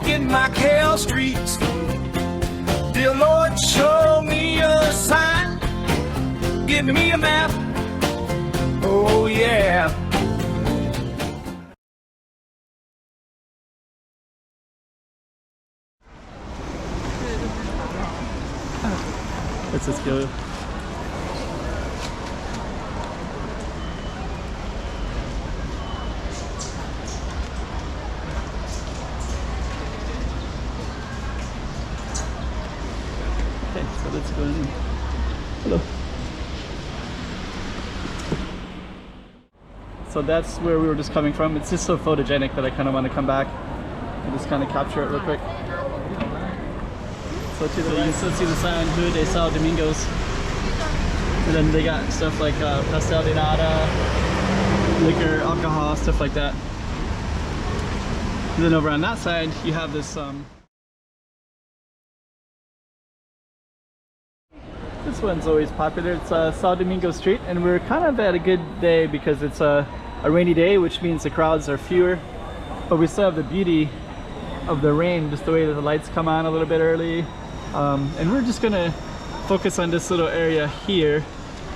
Walking Macau Streets. Dear Lord, show me a sign. Give me a map. Oh yeah. Let's just go. Okay, so let's go in. Hello. So that's where we were just coming from. It's just so photogenic that I kind of want to come back and just kind of capture it real quick. So to the, you can still see the sign, Hood de Sal Domingos. And then they got stuff like pastel de nata, liquor, alcohol, stuff like that. And then over on that side, you have this this one's always popular. It's Sal Domingo Street, and we're kind of at a good day because it's a rainy day, which means the crowds are fewer. But we still have the beauty of the rain, just the way that the lights come on a little bit early. And we're just gonna focus on this little area here,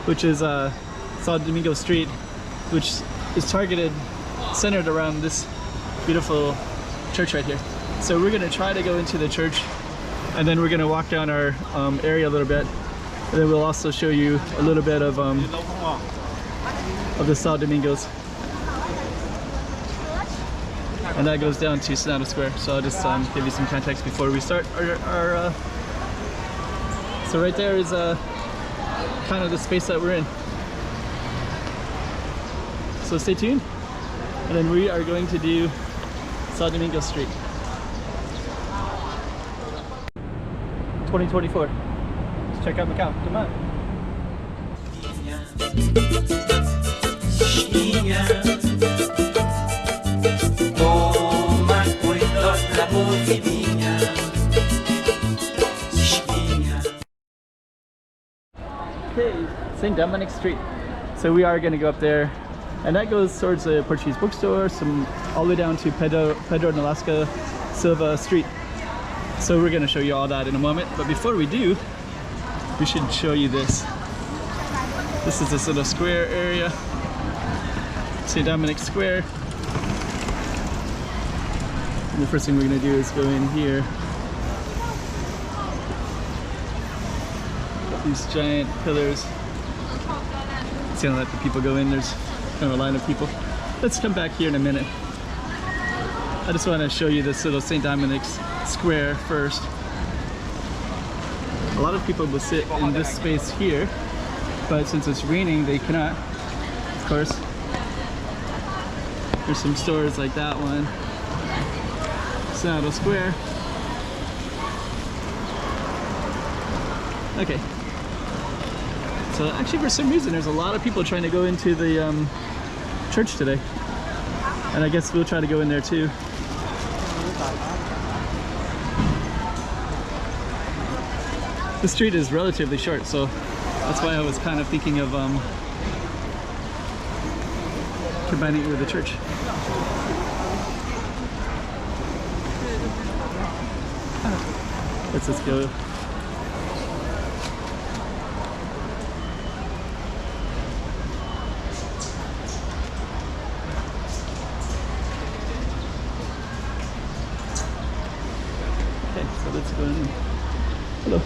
which is Sal Domingo Street, which is targeted, centered around this beautiful church right here. So we're gonna try to go into the church, and then we're gonna walk down our area a little bit. And then we'll also show you a little bit of the Sal Domingos. And that goes down to Sonata Square. So I'll just give you some context before we start our so right there is kind of the space that we're in. So stay tuned. And then we are going to do Sal Domingo Street. 2024. Let's check out Macau. Come on. Okay, St. Dominic Street. So we are going to go up there, and that goes towards the Portuguese bookstore, all the way down to Pedro Nolasco Silva Street. So we're going to show you all that in a moment, but before we do, we should show you this. This is this little square area, St. Dominic Square. And the first thing we're going to do is go in here. These giant pillars. It's gonna let the people go in. There's kind of a line of people. Let's come back here in a minute. I just want to show you this little St. Dominic's Square first. A lot of people will sit in this space here, but since it's raining, they cannot, of course. There's some stores like that one. Sonata Square. Okay. So actually, for some reason, there's a lot of people trying to go into the church today. And I guess we'll try to go in there too. The street is relatively short, so that's why I was kind of thinking of combining it with the church. Let's just go. Okay, so let's go in. Hello.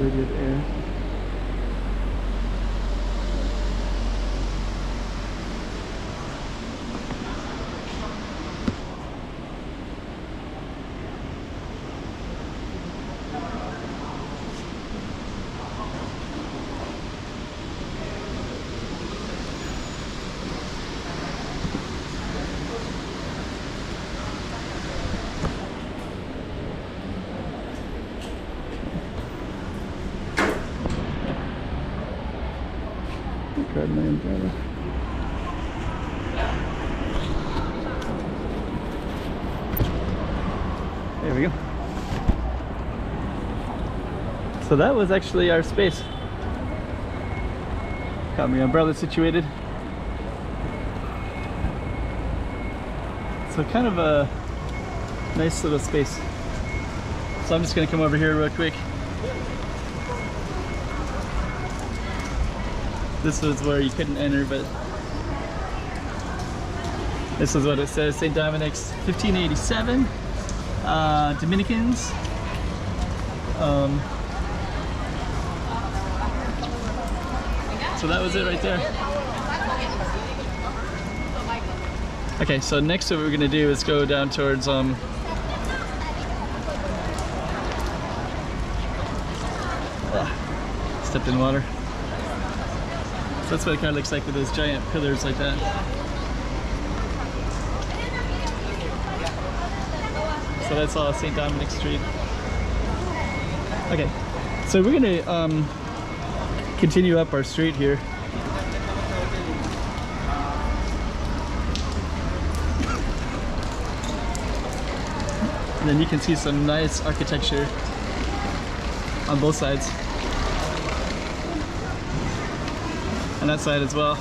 Good air. Grab my umbrella. There we go. So that was actually our space. Got my umbrella situated. So kind of a nice little space. So I'm just gonna come over here real quick. This was where you couldn't enter, but this is what it says. St. Dominic's 1587. Dominicans. So that was it right there. Okay, so next what we're gonna do is go down towards stepped in water. So that's what it kind of looks like with those giant pillars like that. So that's all St. Dominic Street. Okay, so we're gonna continue up our street here. And then you can see some nice architecture on both sides. And that side as well.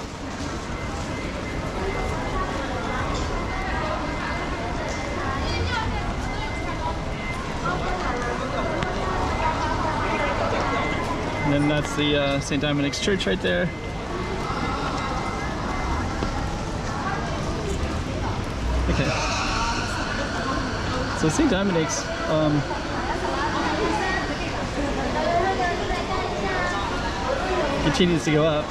And then that's the St. Dominic's Church right there. Okay. So St. Dominic's continues to go up.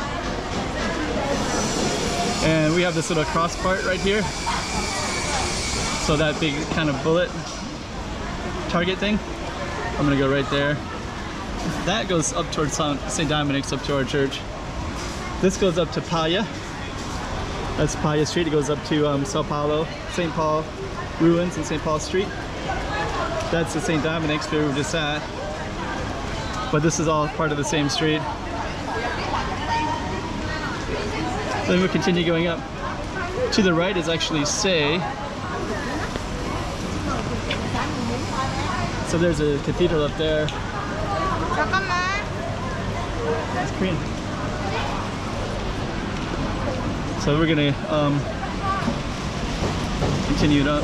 And we have this little cross part right here. So that big kind of bullet target thing, I'm gonna go right there. That goes up towards St. Dominic's, up to our church. This goes up to Paya. That's Paya Street. It goes up to Sao Paulo, St. Paul Ruins and St. Paul Street. That's the St. Dominic's where we were just at. But this is all part of the same street. Then we'll continue going up. To the right is actually Say. So there's a cathedral up there. That's Korean. So we're gonna continue up.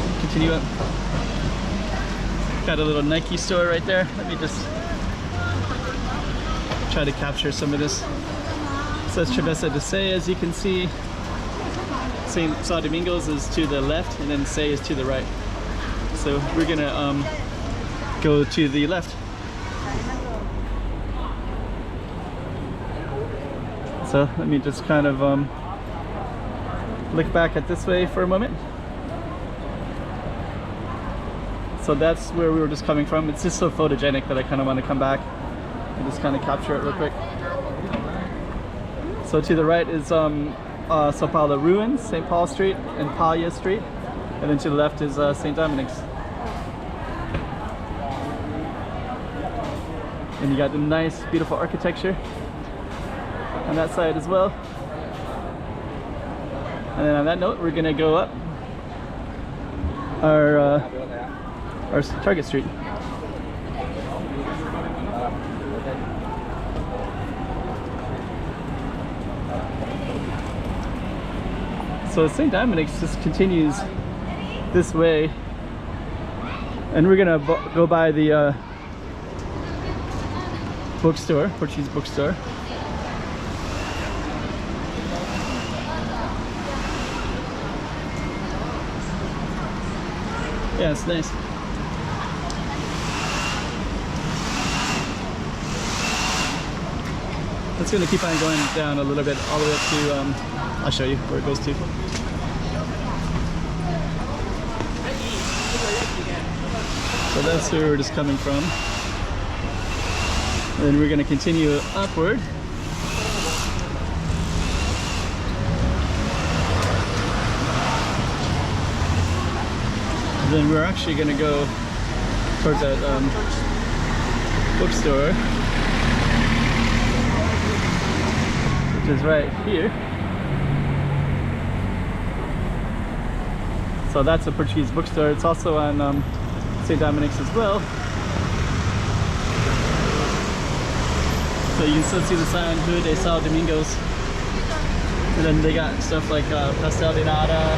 Got a little Nike store right there. Let me just try to capture some of this. It says Travessa de Sé, as you can see. São Domingos is to the left, and then Sé is to the right. So we're gonna go to the left. So let me just kind of look back at this way for a moment. So that's where we were just coming from. It's just so photogenic that I kind of want to come back and just kind of capture it real quick. So to the right is Sao Paulo Ruins, St. Paul Street, and Paya Street. And then to the left is St. Dominic's. And you got the nice, beautiful architecture on that side as well. And then on that note, we're gonna go up our Target Street. So St. Dominic's just continues this way, and we're gonna go by the bookstore, Portuguese bookstore. Yeah, it's nice. It's gonna keep on going down a little bit, all the way up to, I'll show you where it goes to. So that's where we're just coming from. And then we're gonna continue upward. And then we're actually gonna go towards that bookstore. which is right here. So that's a Portuguese bookstore. It's also on St. Dominic's as well. So you can still see the sign, Rua de São Domingos. And then they got stuff like pastel de nata,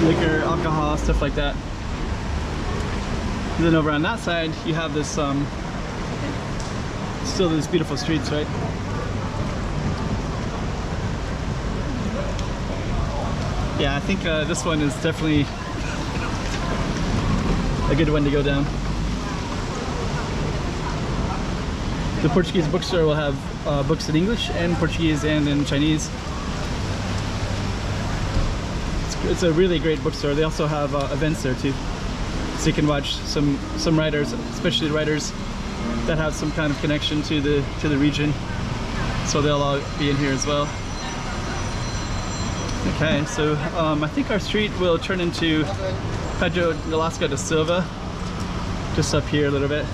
liquor, alcohol, stuff like that. And then over on that side, you have this, still these beautiful streets, right? Yeah, I think this one is definitely a good one to go down. The Portuguese bookstore will have books in English and Portuguese and in Chinese. It's a really great bookstore. They also have events there too, so you can watch some writers, especially writers that have some kind of connection to the region. So they'll all be in here as well. Okay, so I think our street will turn into Pedro Nolasco da Silva, just up here a little bit.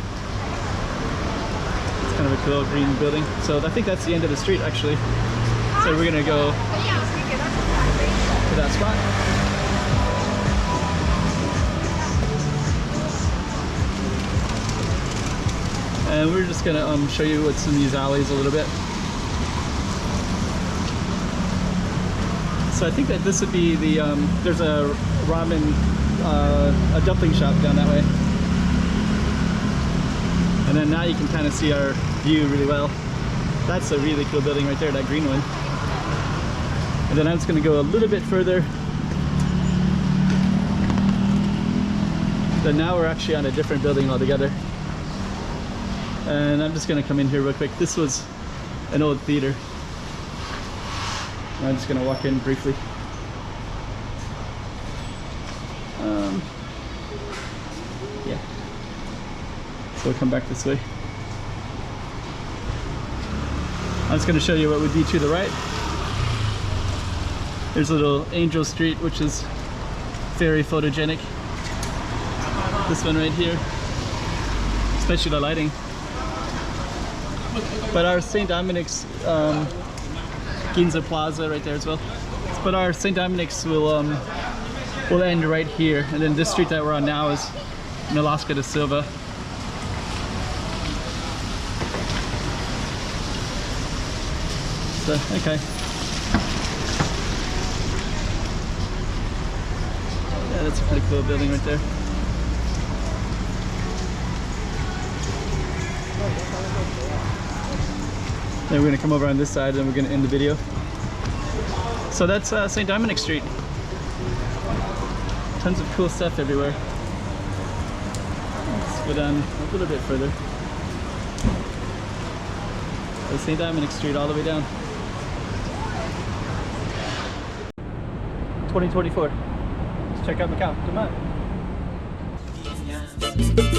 It's kind of a cool green building. So I think that's the end of the street actually. So we're gonna go to that spot. And we're just gonna show you what's in these alleys a little bit. So I think that this would be the, there's a ramen, a dumpling shop down that way. And then now you can kind of see our view really well. That's a really cool building right there, that green one. And then I'm just going to go a little bit further. Then now we're actually on a different building altogether. And I'm just going to come in here real quick. This was an old theater. I'm just going to walk in briefly. Yeah. So we'll come back this way. I'm just going to show you what would be to the right. There's a little Angel Street, which is very photogenic. This one right here, especially the lighting. But our St. Dominic's Ginza Plaza right there as well. But our St. Dominic's will end right here, and then this street that we're on now is Nolasco da Silva. So, okay. Yeah, that's a pretty cool building right there. Then we're going to come over on this side and we're going to end the video. So that's St. Dominic Street. Tons of cool stuff everywhere. Let's go down a little bit further. So St. Dominic Street all the way down. 2024. Let's check out Macau. Come on.